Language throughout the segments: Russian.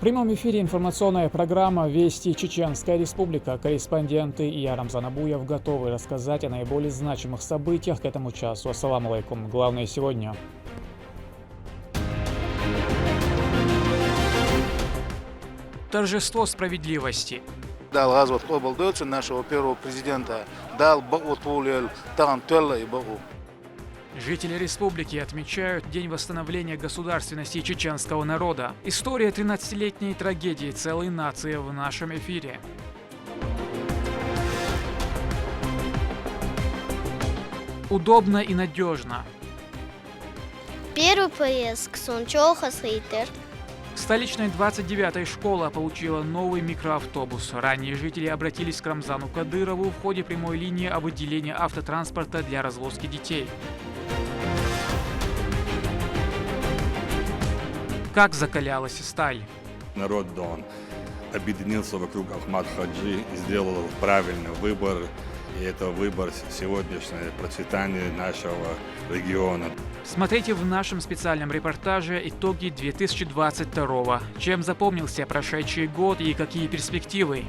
В прямом эфире информационная программа «Вести Чеченская Республика». Корреспонденты и я, Рамзан Абуев, готовы рассказать о наиболее значимых событиях к этому часу. Ассаламу алейкум. Главное сегодня. Торжество справедливости. Дал газот обалдуется нашего первого президента. Дал баутулел тан телла и бау. Жители республики отмечают День восстановления государственности чеченского народа. История 13-летней трагедии целой нации в нашем эфире. Удобно и надежно. Первый поезд к Сунчоу-Хасхейтер. Столичная 29-я школа получила новый микроавтобус. Ранее жители обратились к Рамзану Кадырову в ходе прямой линии о выделении автотранспорта для развозки детей. Как закалялась сталь. Народ Дон объединился вокруг Ахмад Хаджи и сделал правильный выбор. И это выбор сегодняшнее процветание нашего региона. Смотрите в нашем специальном репортаже итоги 2022-го. Чем запомнился прошедший год и какие перспективы?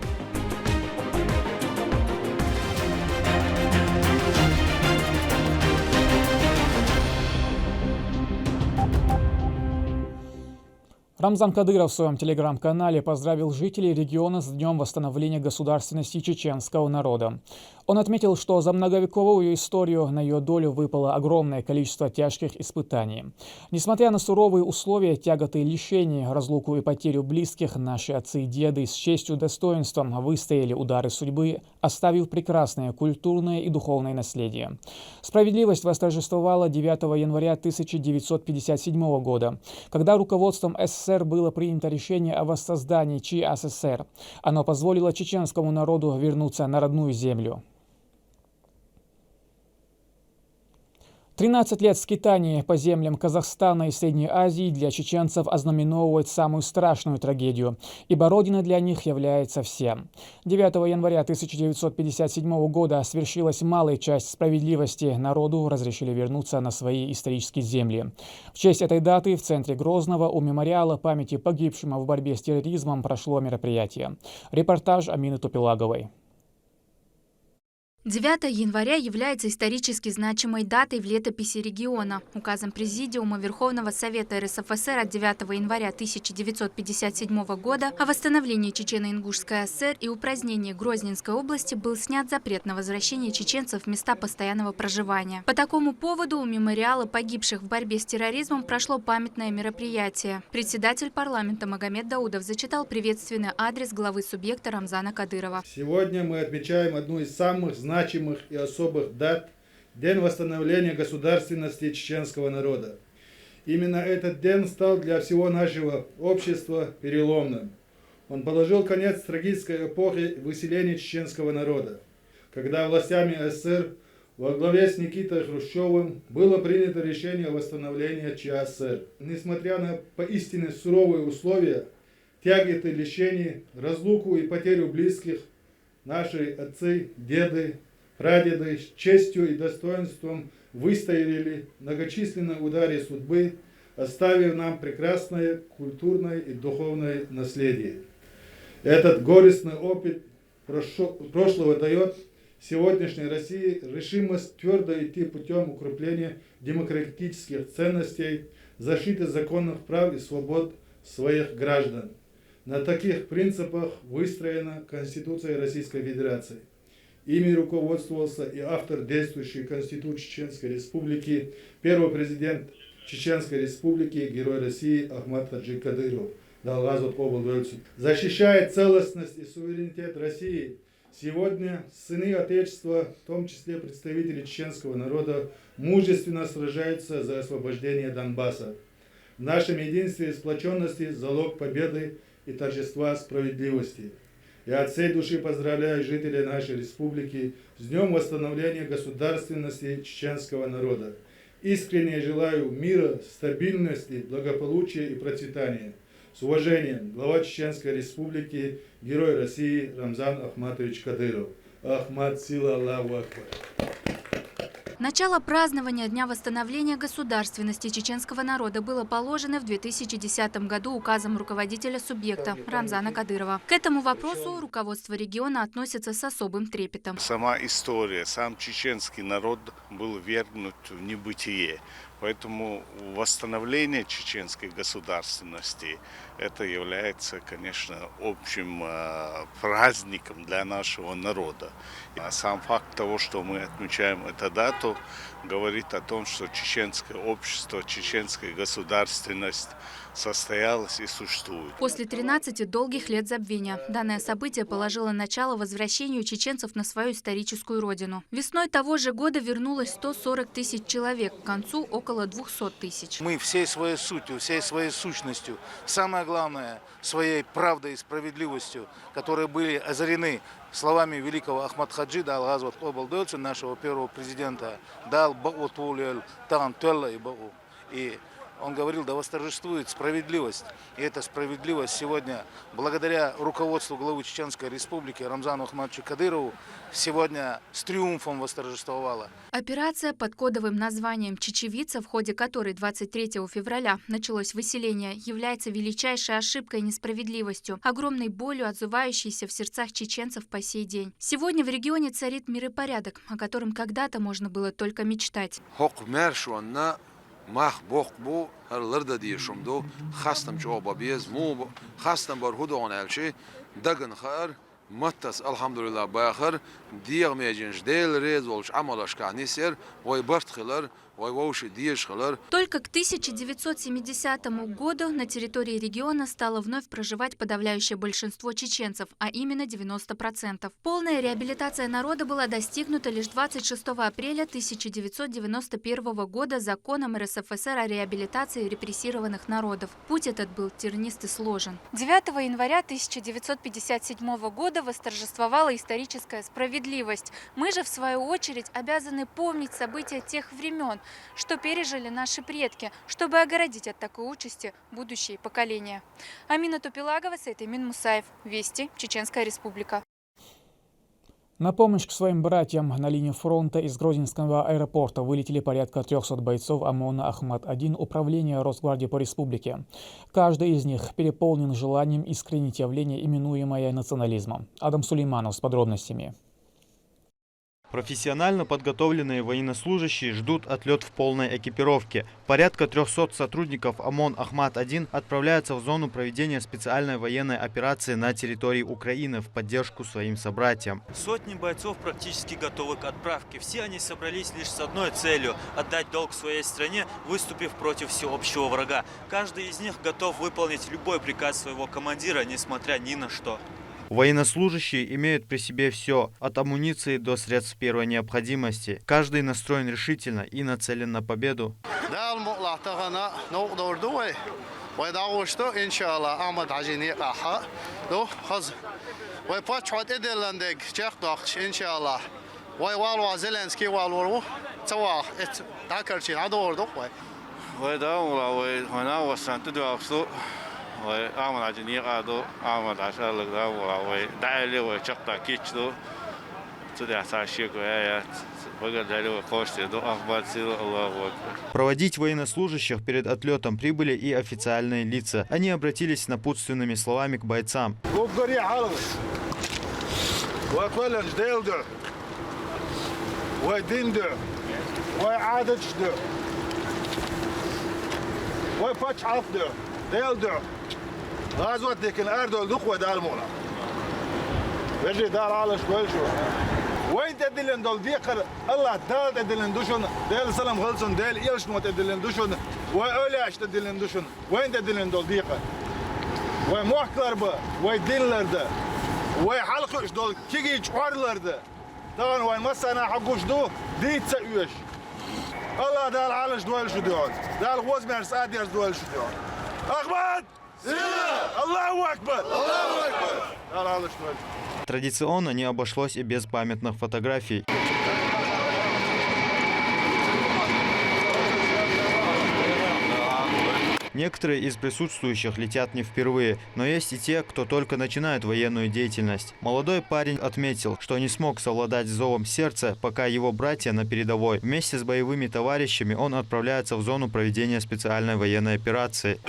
Рамзан Кадыров в своем телеграм-канале поздравил жителей региона с Днем восстановления государственности чеченского народа. Он отметил, что за многовековую историю на ее долю выпало огромное количество тяжких испытаний. Несмотря на суровые условия, тяготы и лишения, разлуку и потерю близких, наши отцы и деды с честью и достоинством выстояли удары судьбы, оставив прекрасное культурное и духовное наследие. Справедливость восторжествовала 9 января 1957 года, когда руководством СССР было принято решение о воссоздании ЧССР. Оно позволило чеченскому народу вернуться на родную землю. 13 лет скитаний по землям Казахстана и Средней Азии для чеченцев ознаменовывает самую страшную трагедию, ибо родина для них является всем. 9 января 1957 года свершилась малая часть справедливости, народу разрешили вернуться на свои исторические земли. В честь этой даты в центре Грозного у мемориала памяти погибшим в борьбе с терроризмом прошло мероприятие. Репортаж Амины Топилаговой. 9 января является исторически значимой датой в летописи региона. Указом Президиума Верховного Совета РСФСР от 9 января 1957 года о восстановлении Чечено-Ингушской ССР и упразднении Грозненской области был снят запрет на возвращение чеченцев в места постоянного проживания. По такому поводу у мемориала погибших в борьбе с терроризмом прошло памятное мероприятие. Председатель парламента Магомед Даудов зачитал приветственный адрес главы субъекта Рамзана Кадырова. Сегодня мы отмечаем одну из самых значимых и особых дат – День восстановления государственности чеченского народа. Именно этот день стал для всего нашего общества переломным. Он положил конец трагической эпохе выселения чеченского народа, когда властями СССР во главе с Никитой Хрущевым было принято решение о восстановлении ЧССР. Несмотря на поистине суровые условия, тяготы, лишений, разлуку и потерю близких, наши отцы, деды, прадеды с честью и достоинством выстояли многочисленные удары судьбы, оставив нам прекрасное культурное и духовное наследие. Этот горестный опыт прошлого дает сегодняшней России решимость твердо идти путем укрепления демократических ценностей, защиты законных прав и свобод своих граждан. На таких принципах выстроена Конституция Российской Федерации. Ими руководствовался и автор действующей Конституции Чеченской Республики, первый президент Чеченской Республики, герой России Ахмад Хаджи Кадыров. Защищая целостность и суверенитет России, сегодня сыны Отечества, в том числе представители чеченского народа, мужественно сражаются за освобождение Донбасса. В нашем единстве и сплоченности залог победы и торжества справедливости. Я от всей души поздравляю жителей нашей республики с Днем восстановления государственности чеченского народа. Искренне желаю мира, стабильности, благополучия и процветания. С уважением, глава Чеченской Республики, герой России Рамзан Ахматович Кадыров. Ахмад, сила, Аллаху Акбар. Начало празднования Дня восстановления государственности чеченского народа было положено в 2010 году указом руководителя субъекта Рамзана Кадырова. К этому вопросу руководство региона относится с особым трепетом. Сама история, сам чеченский народ был ввергнут в небытие. Поэтому восстановление чеченской государственности это является, конечно, общим праздником для нашего народа. А сам факт того, что мы отмечаем эту дату, говорит о том, что чеченское общество, чеченская государственность состоялась и существует. После 13 долгих лет забвения данное событие положило начало возвращению чеченцев на свою историческую родину. Весной того же года вернулось 140 тысяч человек, к концу около 200 тысяч. Мы всей своей сутью, всей своей сущностью, самое главное, своей правдой и справедливостью, которые были озарены словами великого Ахмад Хаджи, нашего первого президента, и он говорил, да восторжествует справедливость. И эта справедливость сегодня, благодаря руководству главы Чеченской Республики Рамзану Ахмадовичу Кадырову, сегодня с триумфом восторжествовала. Операция под кодовым названием «Чечевица», в ходе которой 23 февраля началось выселение, является величайшей ошибкой и несправедливостью, огромной болью, отзывающейся в сердцах чеченцев по сей день. Сегодня в регионе царит мир и порядок, о котором когда-то можно было только мечтать. مخ بو هر لرد دی شمدو خستم جو بابیز مو خستم بر هدو آن الچه دگن خیر متس الحمدلله باخر دیغ میجنش دیل ریز ولش عملش کانی سر وای برت خلر وای ووش دیش خلر. Только к 1970 году на территории региона стало вновь проживать подавляющее большинство чеченцев, а именно 90%. Полная реабилитация народа была достигнута лишь 26 апреля 1991 года законом РСФСР о реабилитации репрессированных народов. Путь этот был тернист и сложен. 9 января 1957 года восторжествовала историческая справедливость. Мы же, в свою очередь, обязаны помнить события тех времен, что пережили наши предки, чтобы огородить от такой участи будущие поколения. Амина Тупилагова, Сайтимин Мусаев. Вести. Чеченская Республика. На помощь к своим братьям на линии фронта из Грозинского аэропорта вылетели порядка 300 бойцов ОМОНа «Ахмад-1» управления Росгвардии по республике. Каждый из них переполнен желанием искоренить явление, именуемое национализмом. Адам Сулейманов с подробностями. Профессионально подготовленные военнослужащие ждут отлет в полной экипировке. Порядка 300 сотрудников ОМОН «Ахмад-1» отправляются в зону проведения специальной военной операции на территории Украины в поддержку своим собратьям. Сотни бойцов практически готовы к отправке. Все они собрались лишь с одной целью – отдать долг своей стране, выступив против всеобщего врага. Каждый из них готов выполнить любой приказ своего командира, несмотря ни на что. Военнослужащие имеют при себе все, от амуниции до средств первой необходимости. Каждый настроен решительно и нацелен на победу. Проводить военнослужащих перед отлетом прибыли и официальные лица. Они обратились с напутственными словами к бойцам. غازوات لكن أردو الدخوة دار مولا بجي دار على شوالشو وين تدلن دول ديقر الله دال تدلن دوشون دال سلام غلسون دال إيرشنو تدلن دوشون وأولاش تدلن دوشون وين تدلن دول ديقر وين محكلر با وين دينلر ده وين حلقش دول كيجي جوارلر ده طبعا وين مسنا حقوش دو ديت سأيوش الله دال على شوالشو دول دال غوز مرس أديرس دول شو دول أخبار Традиционно не обошлось и без памятных фотографий. Некоторые из присутствующих летят не впервые, но есть и те, кто только начинает военную деятельность. Молодой парень отметил, что не смог совладать с зовом сердца, пока его братья на передовой. Вместе с боевыми товарищами он отправляется в зону проведения специальной военной операции.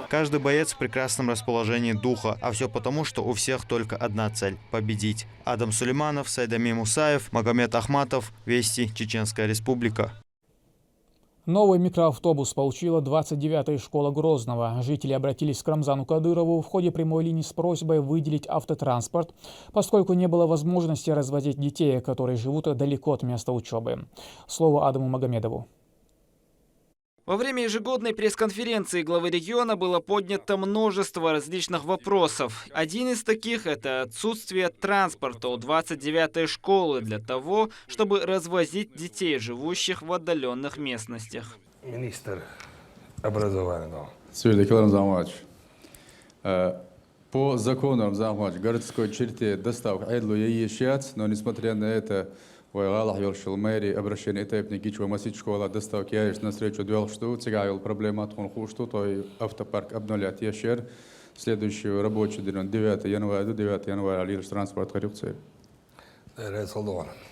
Каждый боец в прекрасном расположении духа, а все потому, что у всех только одна цель – победить. Адам Сулейманов, Сайдами Мусаев, Магомед Ахматов, Вести, Чеченская Республика. Новый микроавтобус получила 29-я школа Грозного. Жители обратились к Рамзану Кадырову в ходе прямой линии с просьбой выделить автотранспорт, поскольку не было возможности развозить детей, которые живут далеко от места учебы. Слово Адаму Магомедову. Во время ежегодной пресс-конференции главы региона было поднято множество различных вопросов. Один из таких – это отсутствие транспорта у 29-й школы для того, чтобы развозить детей, живущих в отдаленных местностях. Министр образования. По закону Рамзан городской черте доставка айдлу яещац, но несмотря на это, Вайлах Йоршил мэрии обращение этапник гичва масить школа доставки яиш на встречу двел шту, цигавил проблема от хунху, то и автопарк обнулят ящер. Следующий рабочий день 9 января до 9 января лишь транспорт коррупции.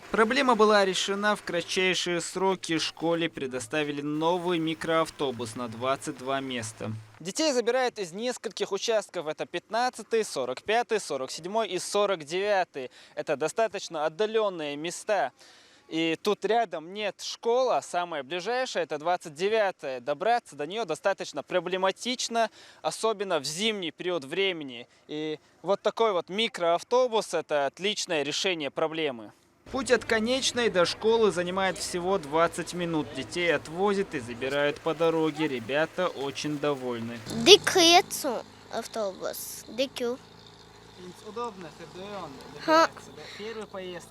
Проблема была решена в кратчайшие сроки. Школе предоставили новый микроавтобус на 22 места. Детей забирают из нескольких участков. Это 15-й, 45-й, 47-й и 49-й. Это достаточно отдаленные места. И тут рядом нет школа, самая ближайшая, это 29-я. Добраться до нее достаточно проблематично, особенно в зимний период времени. И вот такой вот микроавтобус – это отличное решение проблемы. Путь от конечной до школы занимает всего 20 минут. Детей отвозят и забирают по дороге. Ребята очень довольны. Автобус. Удобно, Первый поезд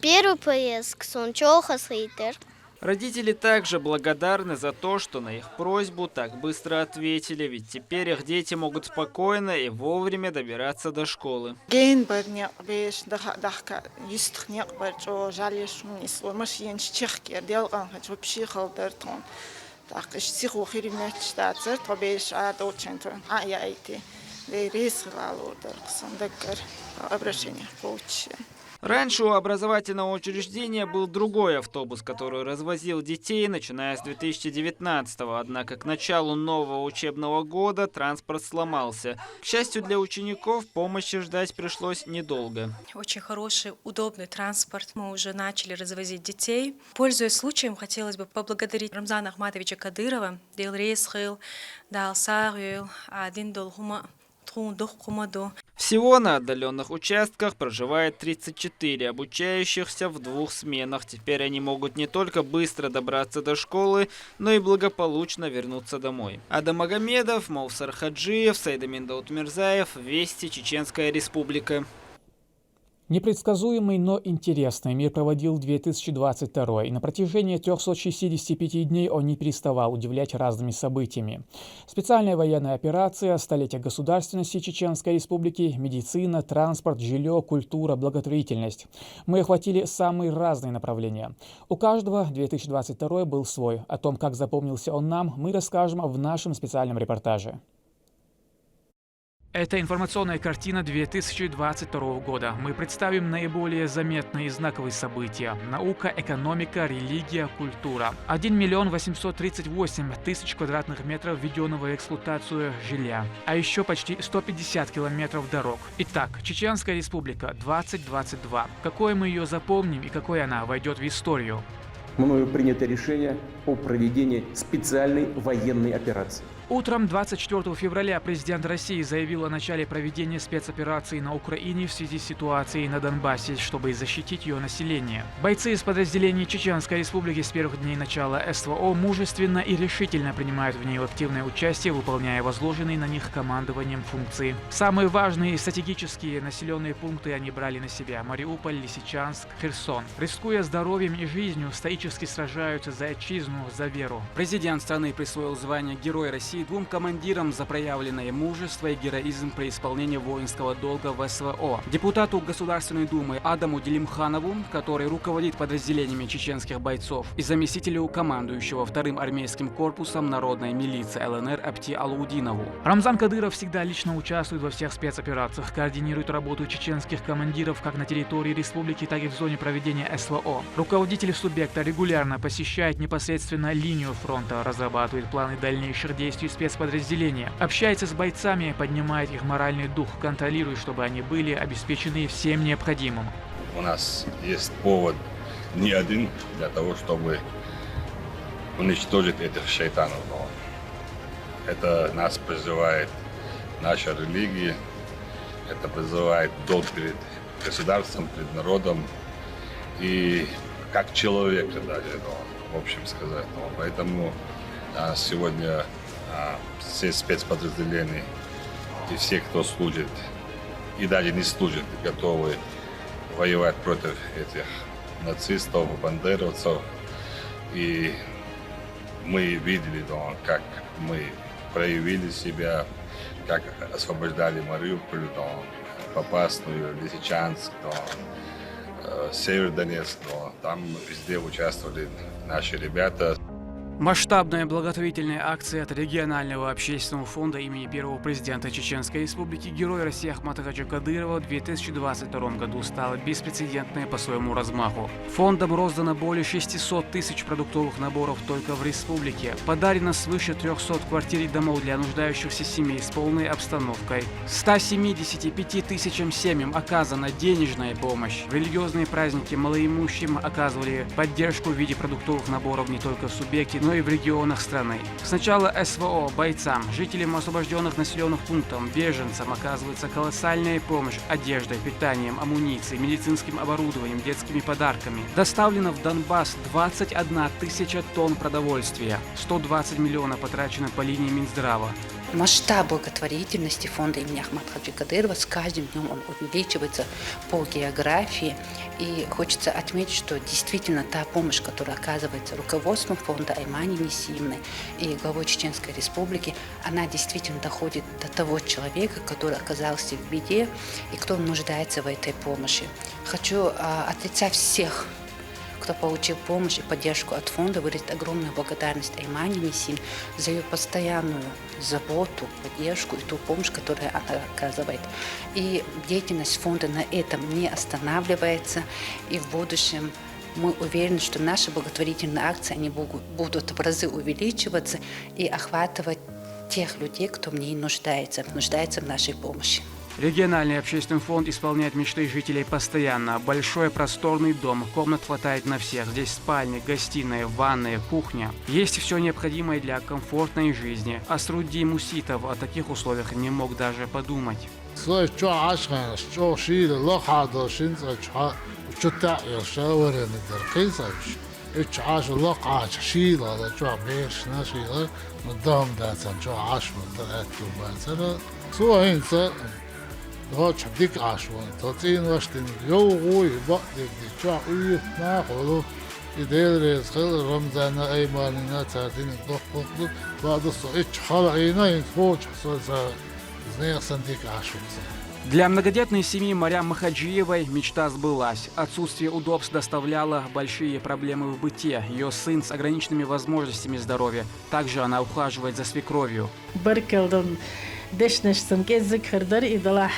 Первый поезд Сунчохас Рейтер. Родители также благодарны за то, что на их просьбу так быстро ответили, ведь теперь их дети могут спокойно и вовремя добираться до школы. Раньше у образовательного учреждения был другой автобус, который развозил детей, начиная с 2019-го. Однако к началу нового учебного года транспорт сломался. К счастью для учеников, помощи ждать пришлось недолго. Очень хороший, удобный транспорт. Мы уже начали развозить детей. Пользуясь случаем, хотелось бы поблагодарить Рамзана Ахматовича Кадырова, Дел Рейсхил, Дал Сарюл, Один Долхума. Всего на отдаленных участках проживает 34 обучающихся в 2 сменах. Теперь они могут не только быстро добраться до школы, но и благополучно вернуться домой. Адам Магомедов, Мовсар Хаджиев, Сайдамин Даутмирзаев, Вести, Чеченская Республика. Непредсказуемый, но интересный мир проводил 2022, и на протяжении 365 дней он не переставал удивлять разными событиями. Специальная военная операция, столетие государственности Чеченской Республики, медицина, транспорт, жилье, культура, благотворительность. Мы охватили самые разные направления. У каждого 2022 был свой. О том, как запомнился он нам, мы расскажем в нашем специальном репортаже. Это информационная картина 2022 года. Мы представим наиболее заметные и знаковые события. Наука, экономика, религия, культура. 1 838 000 квадратных метров введенного в эксплуатацию жилья. А еще почти 150 километров дорог. Итак, Чеченская Республика 2022. Какой мы ее запомним и какой она войдет в историю? Мною принято решение о проведении специальной военной операции. Утром 24 февраля президент России заявил о начале проведения спецоперации на Украине в связи с ситуацией на Донбассе, чтобы защитить ее население. Бойцы из подразделений Чеченской Республики с первых дней начала СВО мужественно и решительно принимают в ней активное участие, выполняя возложенные на них командованием функции. Самые важные и стратегические населенные пункты они брали на себя: Мариуполь, Лисичанск, Херсон. Рискуя здоровьем и жизнью, стоически сражаются за отчизну, за веру. Президент страны присвоил звание Героя России двум командирам за проявленное мужество и героизм при исполнении воинского долга в СВО. Депутату Государственной Думы Адаму Делимханову, который руководит подразделениями чеченских бойцов, и заместителю командующего 2-м армейским корпусом народной милиции ЛНР Апти Алаудинову. Рамзан Кадыров всегда лично участвует во всех спецоперациях, координирует работу чеченских командиров как на территории республики, так и в зоне проведения СВО. Руководитель субъекта регулярно посещает непосредственно линию фронта, разрабатывает планы дальнейших действий спецподразделения, общается с бойцами, поднимает их моральный дух, контролирует, чтобы они были обеспечены всем необходимым. У нас есть повод не один для того, чтобы уничтожить этих шайтанов. Это нас призывает наша религия, это призывает долг перед государством, перед народом и как человека даже, в общем сказать. Поэтому сегодня все спецподразделения и все, кто служит и даже не служит, готовы воевать против этих нацистов, бандеровцев. И мы видели, как мы проявили себя, как освобождали Мариуполь, Попасную, Лисичанск, Северодонецк. Там везде участвовали наши ребята. Масштабная благотворительная акция от регионального общественного фонда имени первого президента Чеченской Республики Героя России Ахмата Хаджи Кадырова в 2022 году стала беспрецедентной по своему размаху. Фондом роздано более 600 тысяч продуктовых наборов только в республике. Подарено свыше 300 квартир и домов для нуждающихся семей с полной обстановкой. 175 тысячам семьям оказана денежная помощь. В религиозные праздники малоимущим оказывали поддержку в виде продуктовых наборов не только в субъекте, но и в регионах страны. С начала СВО бойцам, жителям освобожденных населенных пунктов, беженцам оказывается колоссальная помощь одеждой, питанием, амуницией, медицинским оборудованием, детскими подарками. Доставлено в Донбасс 21 тысяча тонн продовольствия, 120 миллионов потрачено по линии Минздрава. Масштаб благотворительности фонда имени Ахмата Хаджи Кадырова с каждым днем он увеличивается по географии. И хочется отметить, что действительно та помощь, которая оказывается руководством фонда Аймани Несимной и главой Чеченской Республики, она действительно доходит до того человека, который оказался в беде и кто нуждается в этой помощи. Хочу от лица всех, кто получил помощь и поддержку от фонда, выразить огромную благодарность Аймани Несим за ее постоянную заботу, поддержку и ту помощь, которую она оказывает. И деятельность фонда на этом не останавливается. И в будущем мы уверены, что наши благотворительные акции они будут в разы увеличиваться и охватывать тех людей, кто в ней нуждается в нашей помощи. Региональный общественный фонд исполняет мечты жителей постоянно. Большой просторный дом, комнат хватает на всех. Здесь спальня, гостиная, ванная, кухня. Есть все необходимое для комфортной жизни. А Сруди Муситов о таких условиях не мог даже подумать. đó chụp đi cả xuống, đó trên đó trên dấu gối bắt được cho uy na hồ lô, ideal là sẽ Ramazan ay mani na tartin đó đó và đó sẽ chhala ay na in foch so знаешь санти cả xuống. Для многодетной семьи Марьям Махаджиевой мечта сбылась. Отсутствие удобств доставляло большие проблемы в быте. Ее сын с ограниченными возможностями здоровья. Также она ухаживает за свекровью. دشنشتم که ذکر داری ایدلا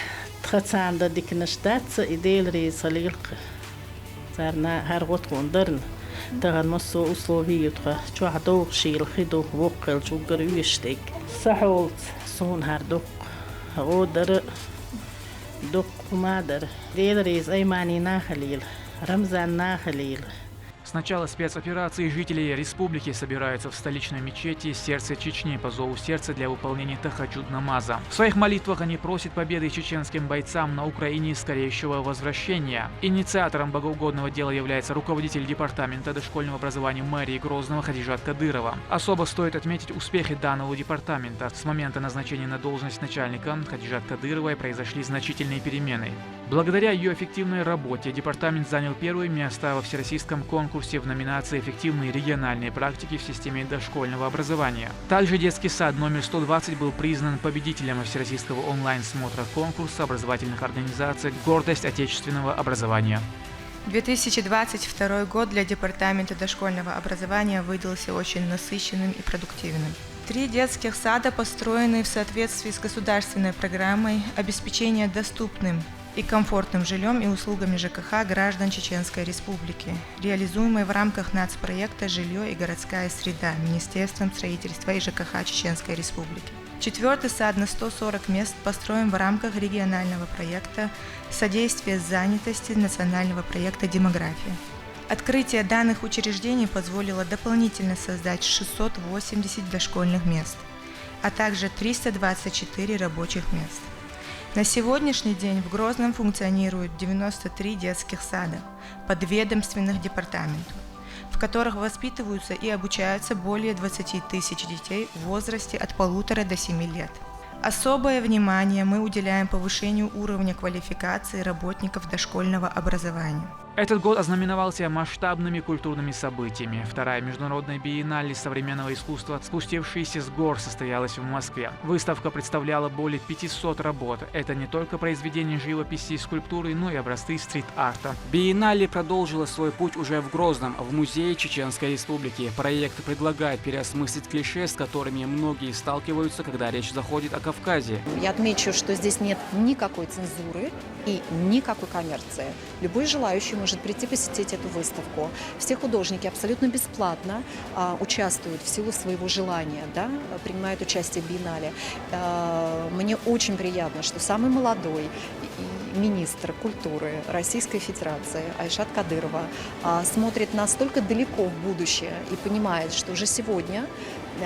تخصان دادی که نشدت ایدل ریز خلیق سرنا هر وقت کندرن تهان مسو أسلوبي تخ شو عدو شيل خدو وقل شو قرويشتك صحوت سون هر دق غودر دق مادر ديل ريز أيماني ناخليل رمزان ناخليل С начала спецоперации жители республики собираются в столичной мечети «Сердце Чечни» по зову сердца для выполнения тахаджуд-намаза. В своих молитвах они просят победы чеченским бойцам на Украине и скорейшего возвращения. Инициатором богоугодного дела является руководитель департамента дошкольного образования мэрии Грозного Хадижат Кадырова. Особо стоит отметить успехи данного департамента. С момента назначения на должность начальника Хадижат Кадыровой произошли значительные перемены. Благодаря ее эффективной работе департамент занял первое место во всероссийском конкурсе в номинации «Эффективные региональные практики в системе дошкольного образования». Также детский сад номер 120 был признан победителем всероссийского онлайн-смотра конкурса образовательных организаций «Гордость отечественного образования». 2022 год для Департамента дошкольного образования выдался очень насыщенным и продуктивным. 3 детских сада построены в соответствии с государственной программой обеспечения доступным и комфортным жильем и услугами ЖКХ граждан Чеченской Республики, реализуемой в рамках нацпроекта «Жилье и городская среда» Министерством строительства и ЖКХ Чеченской Республики. 4-й сад на 140 мест построен в рамках регионального проекта «Содействие занятости» национального проекта «Демография». Открытие данных учреждений позволило дополнительно создать 680 дошкольных мест, а также 324 рабочих мест. На сегодняшний день в Грозном функционирует 93 детских сада, подведомственных департаменту, в которых воспитываются и обучаются более 20 тысяч детей в возрасте от 1,5 до 7 лет. Особое внимание мы уделяем повышению уровня квалификации работников дошкольного образования. Этот год ознаменовался масштабными культурными событиями. Вторая международная биеннале современного искусства, спустившаяся с гор, состоялась в Москве. Выставка представляла более 500 работ. Это не только произведения живописи и скульптуры, но и образцы стрит-арта. Биеннале продолжила свой путь уже в Грозном, в Музее Чеченской Республики. Проект предлагает переосмыслить клише, с которыми многие сталкиваются, когда речь заходит о Кавказе. Я отмечу, что здесь нет никакой цензуры и никакой коммерции. Любой желающий может прийти посетить эту выставку. Все художники абсолютно бесплатно участвуют в силу своего желания, принимают участие в биеннале. Мне очень приятно, что самый молодой министр культуры Российской Федерации Айшат Кадырова смотрит настолько далеко в будущее и понимает, что уже сегодня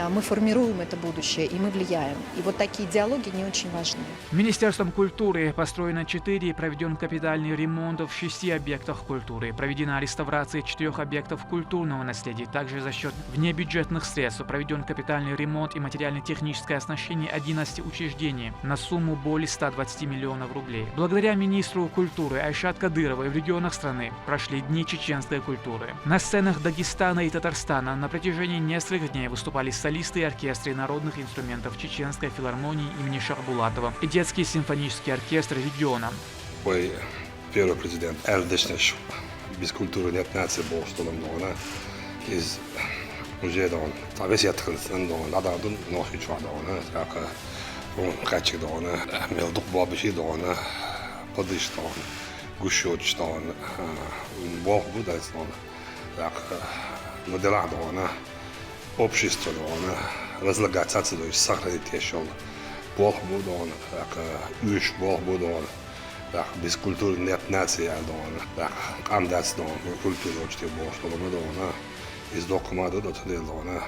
мы формируем это будущее и мы влияем. И вот такие диалоги не очень важны. Министерством культуры построено 4 и проведен капитальный ремонт в 6 объектах культуры. Проведена реставрация 4 объектов культурного наследия. Также за счет внебюджетных средств проведен капитальный ремонт и материально-техническое оснащение 11 учреждений на сумму более 120 миллионов рублей. Благодаря министру культуры Айшат Кадыровой в регионах страны прошли Дни чеченской культуры. На сценах Дагестана и Татарстана на протяжении нескольких дней выступали солисты и оркестры народных инструментов Чеченской филармонии имени Шахбулатова и детский симфонический оркестр региона. Мой первый президент Эрдешнеш без культуры нет нации болштолом дона из уже дон. Табесет хлстан дон, надо дон нохи чва дона, как он хачик дона, мелдук бабиши дона, подыш дона, гушоч дона, бог будать дона, как модела дона. Общество, разлагаться, то есть сохранить еще Бог будет он, уж Бог будет он, без культуры нет нации, андас дон, культуру учти Бог, что мы дон, из документа до туда дон,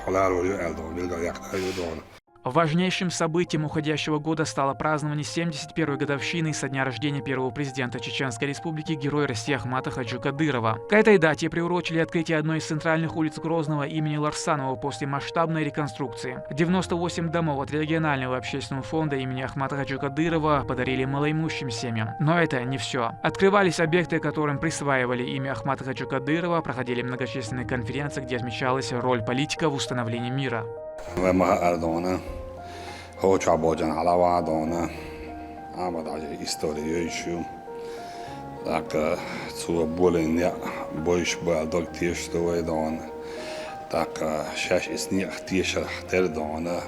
холару элдон, вилгаяк дон. Важнейшим событием уходящего года стало празднование 71-й годовщины со дня рождения первого президента Чеченской Республики, героя России Ахмата Хаджи Кадырова. К этой дате приурочили открытие одной из центральных улиц Грозного имени Ларсанова после масштабной реконструкции. 98 домов от регионального общественного фонда имени Ахмата Хаджи Кадырова подарили малоимущим семьям. Но это не все. Открывались объекты, которым присваивали имя Ахмата Хаджи Кадырова, проходили многочисленные конференции, где отмечалась роль политика в установлении мира. Hoća bođan halava dona, ama dalje istoriju išu. Dakle, cu bolenja bojiš boja dog tiještu je dona. Dakle, šeš isnijak tiješar ter dona.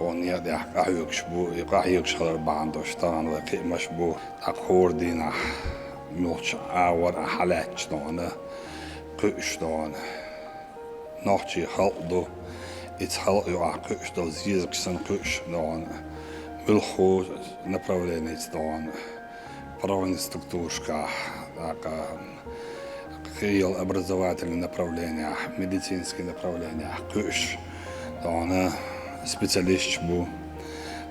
On je da kahjuk bu, kahjuk šalar bando štan ve kimaš bu. Tak hordina milch awar halach dona. Kush dona. Nachtje haldo. Итхал и акуш до зизксан куш дон милхо направление дон правильная структурка так образовательные направления, медицинские направления, кыш, дона специалист был,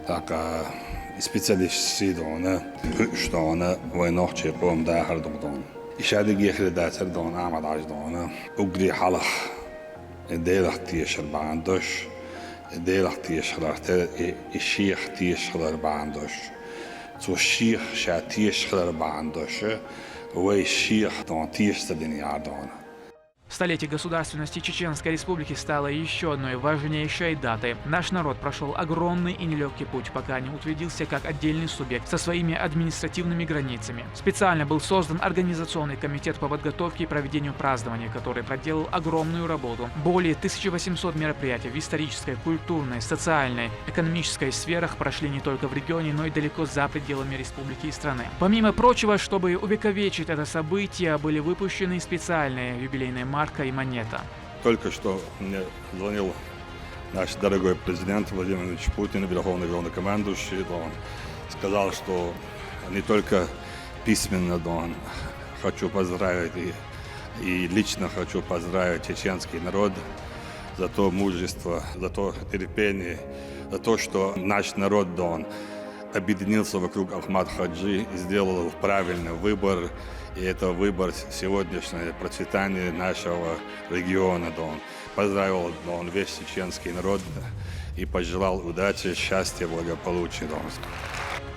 так специалист дона, кыш дона, войнах чеком да хардон. إشادة جيخ دا سردون عمد عجدونا وقري حلق ديلخ تيشر باندوش ديلخ تيشر الشيخ تيشر باندوش تو الشيخ شا تيشر باندوش وي الشيخ دون تيشر دنيا عدونا. Столетие государственности Чеченской Республики стало еще одной важнейшей датой. Наш народ прошел огромный и нелегкий путь, пока не утвердился как отдельный субъект со своими административными границами. Специально был создан Организационный комитет по подготовке и проведению празднования, который проделал огромную работу. Более 1800 мероприятий в исторической, культурной, социальной, экономической сферах прошли не только в регионе, но и далеко за пределами республики и страны. Помимо прочего, чтобы увековечить это событие, были выпущены специальные юбилейные марка и монета. Только что мне звонил наш дорогой президент Владимир Владимирович Путин, верховный главнокомандующий. Он сказал, что не только письменно, он хочу поздравить и лично хочу поздравить чеченский народ за то мужество, за то терпение, за то, что наш народ он объединился вокруг Ахмад Хаджи и сделал правильный выбор. И это выбор сегодняшнее процветание нашего региона. Он поздравил весь чеченский народ и пожелал удачи, счастья, благополучия.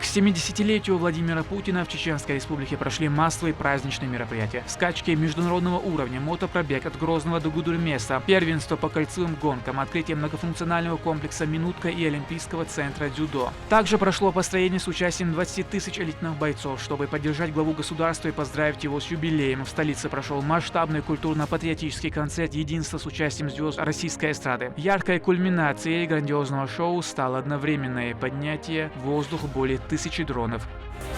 К 70-летию Владимира Путина в Чеченской Республике прошли массовые праздничные мероприятия. Скачки международного уровня, мотопробег от Грозного до Гудермеса, первенство по кольцевым гонкам, открытие многофункционального комплекса «Минутка» и Олимпийского центра дзюдо. Также прошло построение с участием 20 тысяч элитных бойцов, чтобы поддержать главу государства и поздравить его с юбилеем. В столице прошел масштабный культурно-патриотический концерт «Единство» с участием звезд российской эстрады. Яркой кульминацией грандиозного шоу стало одновременное поднятие в воздух более 1000 дронов.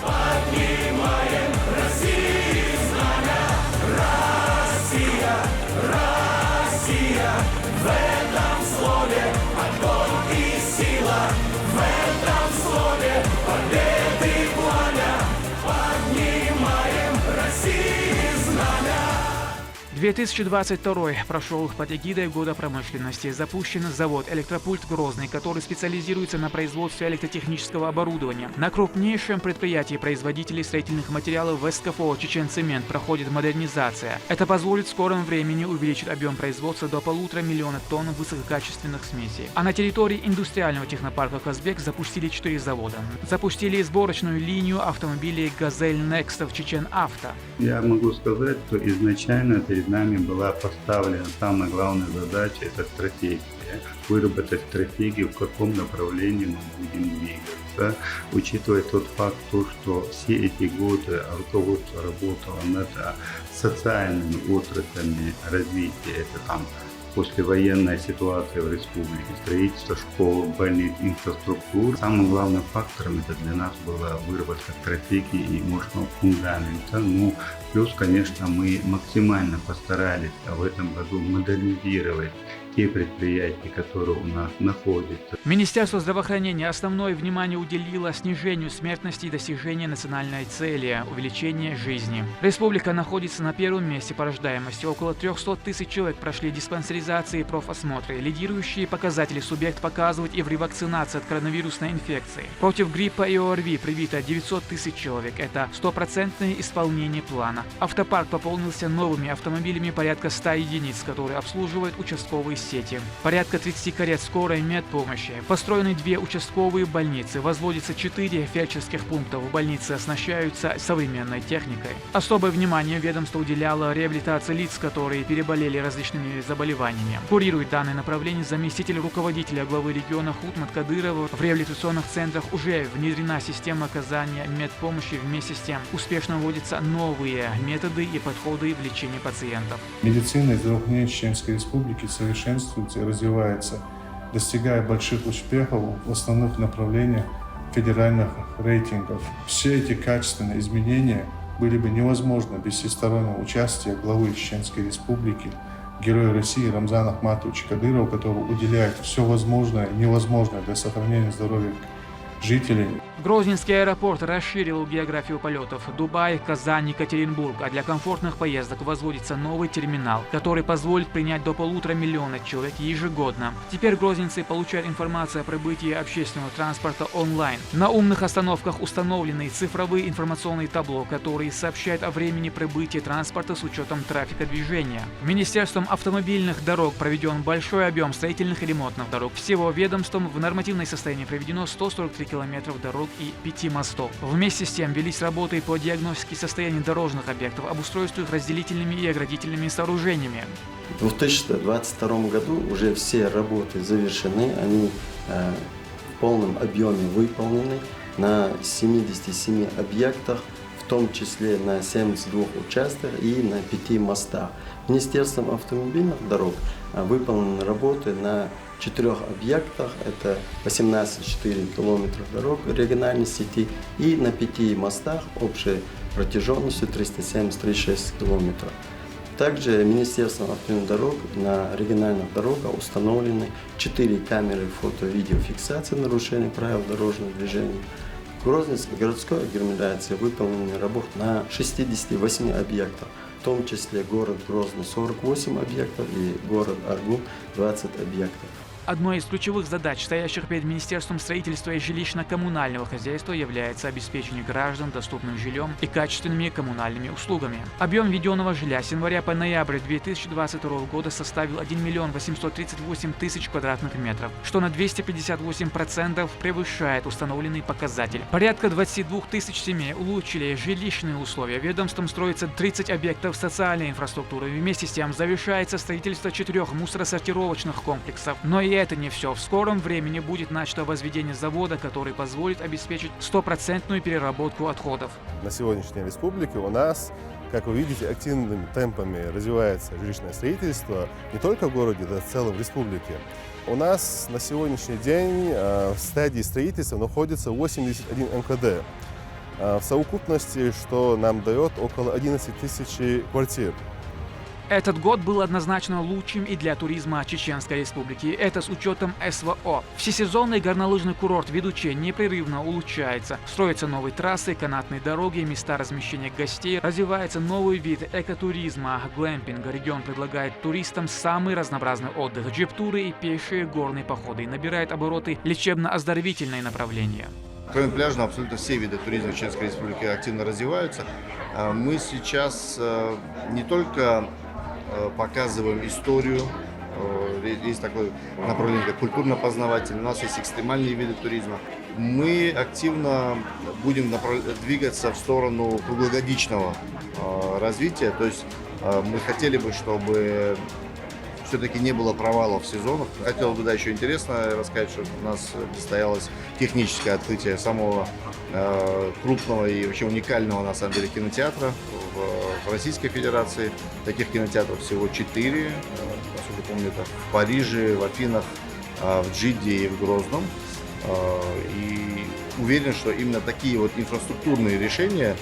Поднимаем России знамя, Россия, Россия, в этом слове огонь и сила, в этом слове победы пламя, поднимаем России знамя. 2022 прошел под эгидой Года промышленности. Запущен завод «Электропульт Грозный», который специализируется на производстве электротехнического оборудования. На крупнейшем предприятии производителей строительных материалов СКФО «Чеченцемент» проходит модернизация. Это позволит в скором времени увеличить объем производства до 1,5 миллиона тонн высококачественных смесей. А на территории индустриального технопарка «Казбек» запустили 4 завода. Запустили сборочную линию автомобилей «Газель Некст» в «Чечен-Авто». Я могу сказать, что изначально перед нами была поставлена самая главная задача – это стратегия. Выработать стратегию, в каком направлении мы будем двигаться, учитывая тот факт, что все эти годы руководство работало над социальными отраслями развития. Это там послевоенная ситуация в республике, строительство школ, больниц, инфраструктур. Самым главным фактором это для нас была выработка стратегии и мощного фундамента. Ну, плюс, конечно, мы максимально постарались в этом году модернизировать те предприятия, которые у нас находятся. Министерство здравоохранения основное внимание уделило снижению смертности и достижению национальной цели – увеличения жизни. Республика находится на первом месте по рождаемости. Около 300 тысяч человек прошли диспансеризации и профосмотры. Лидирующие показатели субъект показывают и в ревакцинации от коронавирусной инфекции. Против гриппа и ОРВИ привито 900 тысяч человек. Это 100% исполнение плана. Автопарк пополнился новыми автомобилями порядка 100 единиц, которые обслуживают участковые сети. Порядка 30 карет скорой медпомощи. Построены 2 участковые больницы. Возводится 4 фельдшерских пункта. В больнице оснащаются современной техникой. Особое внимание ведомство уделяло реабилитации лиц, которые переболели различными заболеваниями. Курирует данное направление заместитель руководителя главы региона Хутмат Кадыров. В реабилитационных центрах уже внедрена система оказания медпомощи. Вместе с тем успешно вводятся новые методы и подходы в лечении пациентов. Медицина и здравоохранение Чеченской Республики совершенствуется и развивается, достигая больших успехов в основных направлениях федеральных рейтингов. Все эти качественные изменения были бы невозможны без всестороннего участия главы Чеченской Республики, героя России Рамзана Ахматовича Кадырова, который уделяет все возможное и невозможное для сохранения здоровья жителей. Грозненский аэропорт расширил географию полетов. Дубай, Казань, Екатеринбург. А для комфортных поездок возводится новый терминал, который позволит принять до 1,5 миллиона человек ежегодно. Теперь грозненцы получают информацию о прибытии общественного транспорта онлайн. На умных остановках установлены цифровые информационные табло, которые сообщают о времени прибытия транспорта с учетом трафика движения. Министерством автомобильных дорог проведен большой объем строительных и ремонтных дорог. Всего ведомством в нормативное состояние приведено 143 километров дорог и 5 мостов. Вместе с тем велись работы по диагностике состояния дорожных объектов, обустройству их разделительными и оградительными сооружениями. В 2022 году уже все работы завершены, они в полном объеме выполнены на 77 объектах, в том числе на 72 участках и на 5 мостах. Министерством автомобильных дорог выполнены работы на 4 объектах, это 18,4 километров дорог региональной сети, и на 5 мостах общей протяженностью 373,6 километров. Также Министерством автомобильных дорог на региональных дорогах установлены 4 камеры фото-видеофиксации нарушений правил дорожного движения. В Грозненской городской агломерации выполнены работы на 68 объектах, в том числе город Грозный 48 объектов и город Аргун 20 объектов. Одной из ключевых задач, стоящих перед Министерством строительства и жилищно-коммунального хозяйства, является обеспечение граждан доступным жильем и качественными коммунальными услугами. Объем введенного жилья с января по ноябрь 2022 года составил 1 миллион 838 тысяч квадратных метров, что на 258% превышает установленный показатель. Порядка 22 тысяч семей улучшили жилищные условия. Ведомством строится 30 объектов социальной инфраструктуры. Вместе с тем завершается строительство 4 мусоросортировочных комплексов. Но и это не все. В скором времени будет начато возведение завода, который позволит обеспечить 100% переработку отходов. На сегодняшней республике у нас, как вы видите, активными темпами развивается жилищное строительство не только в городе, но и в целом в республике. У нас на сегодняшний день в стадии строительства находится 81 МКД. В совокупности, что нам дает около 11 тысяч квартир. Этот год был однозначно лучшим и для туризма Чеченской Республики. Это с учетом СВО. Всесезонный горнолыжный курорт Ведуче непрерывно улучшается. Строятся новые трассы, канатные дороги, места размещения гостей. Развивается новый вид экотуризма – глэмпинг. Регион предлагает туристам самый разнообразный отдых. Джип-туры и пешие горные походы. Набирает обороты лечебно-оздоровительные направления. Кроме пляжного, абсолютно все виды туризма в Чеченской Республике активно развиваются. Мы сейчас не только показываем историю, есть такое направление, как культурно-познавательное, у нас есть экстремальные виды туризма. Мы активно будем двигаться в сторону круглогодичного развития, то есть мы хотели бы, чтобы все-таки не было провалов в сезонах. Хотел бы, еще интересно рассказать, что у нас состоялось техническое открытие самого крупного и вообще уникального, на самом деле, кинотеатра в Российской Федерации. Таких кинотеатров всего 4, насколько помню, это в Париже, в Афинах, в Джидде и в Грозном. И уверен, что именно такие вот инфраструктурные решения,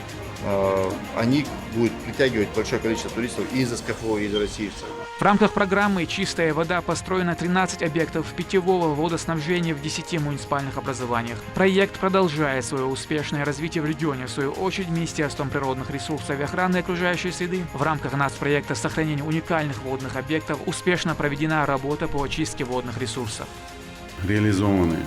они будут притягивать большое количество туристов и из СКФО, и из России. В рамках программы «Чистая вода» построено 13 объектов питьевого водоснабжения в 10 муниципальных образованиях. Проект продолжает свое успешное развитие в регионе. В свою очередь, Министерством природных ресурсов и охраны окружающей среды в рамках нацпроекта сохранения уникальных водных объектов успешно проведена работа по очистке водных ресурсов. Реализованы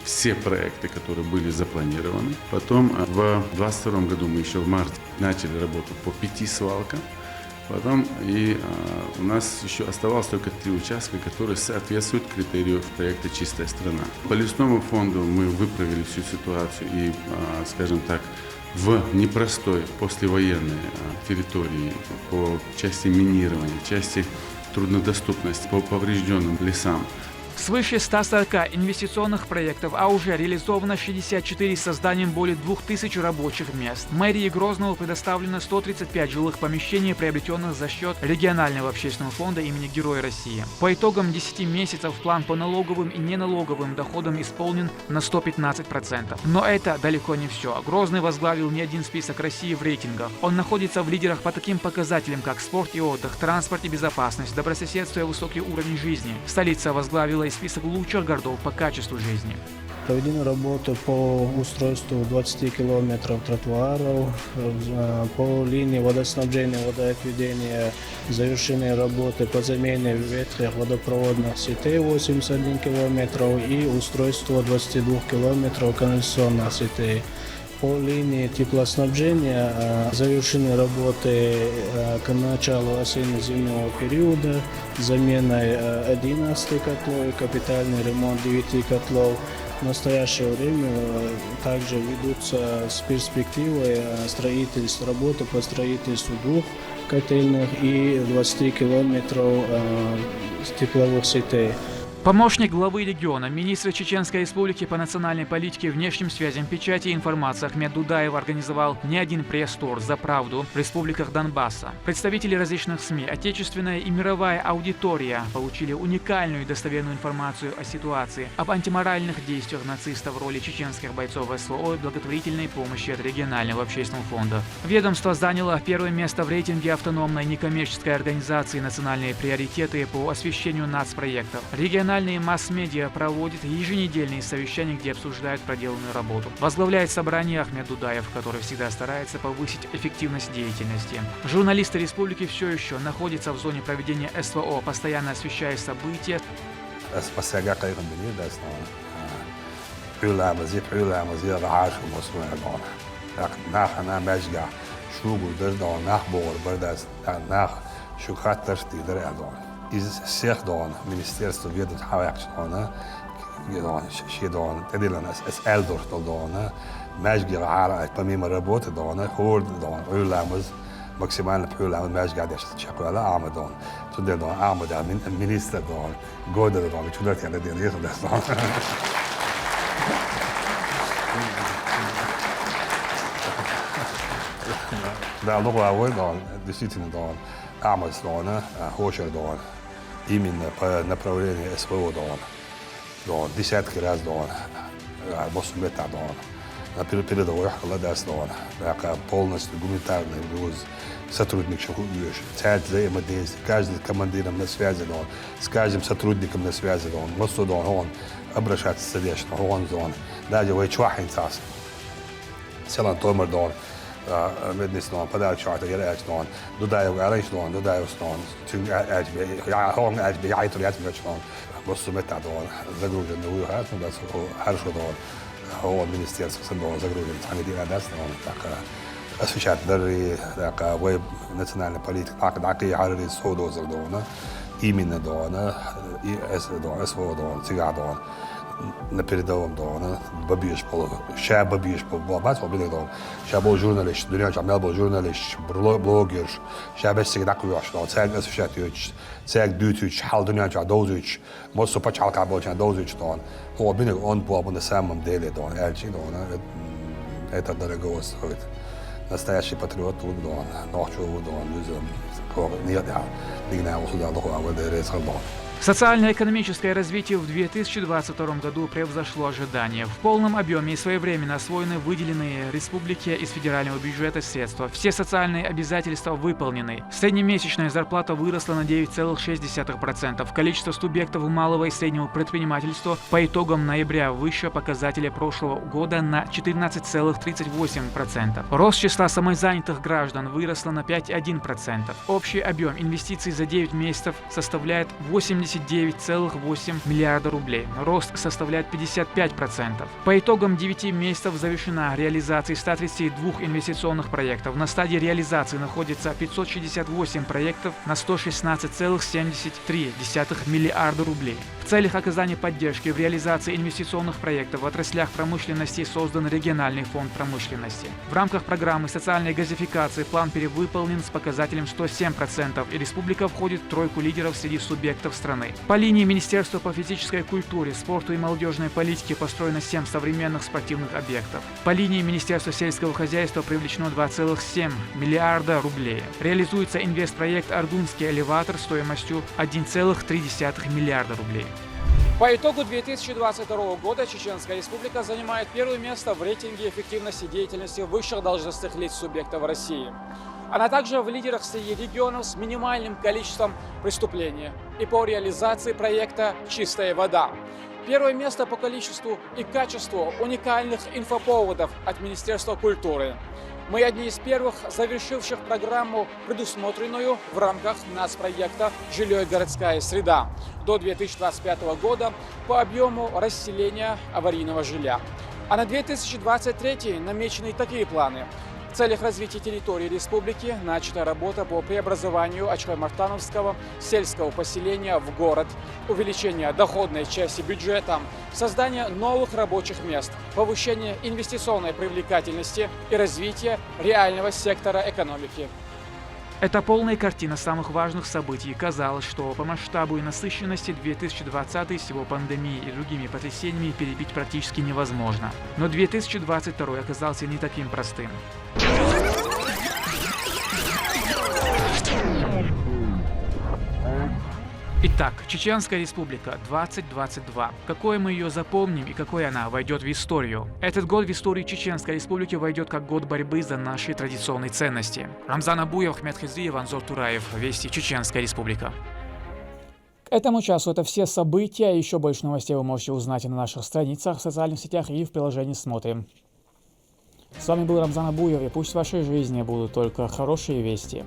все проекты, которые были запланированы. Потом в 2022 году мы еще в марте начали работу по 5 свалкам. Потом у нас еще оставалось только 3 участка, которые соответствуют критерию проекта «Чистая страна». По лесному фонду мы выправили всю ситуацию и, скажем так, в непростой послевоенной территории по части минирования, части труднодоступности, по поврежденным лесам. Свыше 140 инвестиционных проектов, а уже реализовано 64 с созданием более 2000 рабочих мест. Мэрии Грозного предоставлено 135 жилых помещений, приобретенных за счет регионального общественного фонда имени Героя России. По итогам 10 месяцев план по налоговым и неналоговым доходам исполнен на 115%. Но это далеко не все. Грозный возглавил не один список России в рейтингах. Он находится в лидерах по таким показателям, как спорт и отдых, транспорт и безопасность, добрососедство и высокий уровень жизни. Столица возглавила и список лучших городов по качеству жизни. Проведены работы по устройству 20 километров тротуаров, по линии водоснабжения, водоотведения завершены работы по замене ветхих водопроводных сетей 81 километров и устройство 22 километров канализационных сетей. По линии теплоснабжения завершены работы к началу осенне-зимнего периода, заменой 11 котлов и капитальный ремонт 9 котлов. В настоящее время также ведутся с перспективой работы по строительству 2 котельных и 20 километров тепловых сетей. Помощник главы региона, министр Чеченской Республики по национальной политике, внешним связям, печати и информации Ахмед Дудаев организовал не один пресс-тур «За правду» в республиках Донбасса. Представители различных СМИ, отечественная и мировая аудитория получили уникальную и достоверную информацию о ситуации, об антиморальных действиях нацистов в роли чеченских бойцов СВО и благотворительной помощи от регионального общественного фонда. Ведомство заняло первое место в рейтинге автономной некоммерческой организации «Национальные приоритеты» по освещению нацпроектов. Региональные масс-медиа проводят еженедельные совещания, где обсуждают проделанную работу. Возглавляет собрание Ахмед Дудаев, который всегда старается повысить эффективность деятельности. Журналисты республики все еще находятся в зоне проведения СВО, постоянно освещая события. Из всех дон министерство ведут хавякчдона, шедон, теделан с элдор дона, мәжгер ара помимо работы дона, хорд дон, уламыз максимально уламыз мәжгадеш чакуала амадон, туда дон амада министр дон, года дон, туда тяна ден есть дон. Да, луговой дон, действительно дон, амаз дона, хошер дон. Именно по направлению СВО дон, десятки раз дон, босумета дон, на передовой ладас дон, полностью гуманитарный груз, сотрудничек, цель взаимодействия, каждый командиром на связи дон, с каждым сотрудником на связи дон, мосту дон, он обращается сердечно, он дон, даже вы чвахин цас, селан томер дон. Mednis non, padalcsát, jelölts non, Dudájog is non, Dudájos non, tünk hang egybe, jájtól játszműköcs non, bosszú metádon, zagrúzsön új hát, de az hársodon, hol minisztérszak szemben zagrúzsön, szállít irányász non, tehát ez is hát derri, tehát web nacionálna politika, tehát hárri szódózak dona, imine dona, ez dona, ez dona, cigádon. На передовом дона, бабиш был, ща бабиш был, бабас был дон, ща был журналист, дунья чамел был журналист, блогер, ща без всегда куяш, но цег освещать, цег дютюч, хал дунья ча дозуч, мосу почалка был ча дозуч дон, он был на самом деле дон, эльчи дон, это дорого стоит. Настоящий патриот тут дон, ночью дон, юзом, нет, не знаю, сюда дохуя, это резко дон. Социально-экономическое развитие в 2022 году превзошло ожидания. В полном объеме и своевременно освоены выделенные республике из федерального бюджета средства. Все социальные обязательства выполнены. Среднемесячная зарплата выросла на 9,6%. Количество субъектов малого и среднего предпринимательства по итогам ноября выше показателя прошлого года на 14,38%. Рост числа самозанятых граждан выросло на 5,1%. Общий объем инвестиций за 9 месяцев составляет 89,8 миллиарда рублей. Рост составляет 55%. По итогам 9 месяцев завершена реализация 132 инвестиционных проектов. На стадии реализации находится 568 проектов на 116,73 миллиарда рублей. В целях оказания поддержки в реализации инвестиционных проектов в отраслях промышленности создан региональный фонд промышленности. В рамках программы социальной газификации план перевыполнен с показателем 107%, и республика входит в тройку лидеров среди субъектов страны. По линии Министерства по физической культуре, спорту и молодежной политике построено 7 современных спортивных объектов. По линии Министерства сельского хозяйства привлечено 2,7 миллиарда рублей. Реализуется инвестпроект «Аргунский элеватор» стоимостью 1,3 миллиарда рублей. По итогу 2022 года Чеченская Республика занимает первое место в рейтинге эффективности деятельности высших должностных лиц субъектов России. Она также в лидерах среди регионов с минимальным количеством преступлений и по реализации проекта «Чистая вода». Первое место по количеству и качеству уникальных инфоповодов от Министерства культуры. Мы одни из первых, завершивших программу, предусмотренную в рамках нацпроекта «Жилье и городская среда» до 2025 года по объему расселения аварийного жилья. А на 2023 намечены такие планы. В целях развития территории республики начата работа по преобразованию Ачхой-Мартановского сельского поселения в город, увеличение доходной части бюджета, создание новых рабочих мест, повышение инвестиционной привлекательности и развитие реального сектора экономики. Это полная картина самых важных событий. Казалось, что по масштабу и насыщенности 2020 с его пандемией и другими потрясениями перебить практически невозможно. Но 2022 оказался не таким простым. Итак, Чеченская республика 2022. Какой мы ее запомним и какой она войдет в историю? Этот год в истории Чеченской республики войдет как год борьбы за наши традиционные ценности. Рамзан Абуев, Ахмед Хизриев, Анзор Тураев. Вести, Чеченская республика. К этому часу это все события. Еще больше новостей вы можете узнать на наших страницах, в социальных сетях и в приложении «Смотрим». С вами был Рамзан Абуев, и пусть в вашей жизни будут только хорошие вести.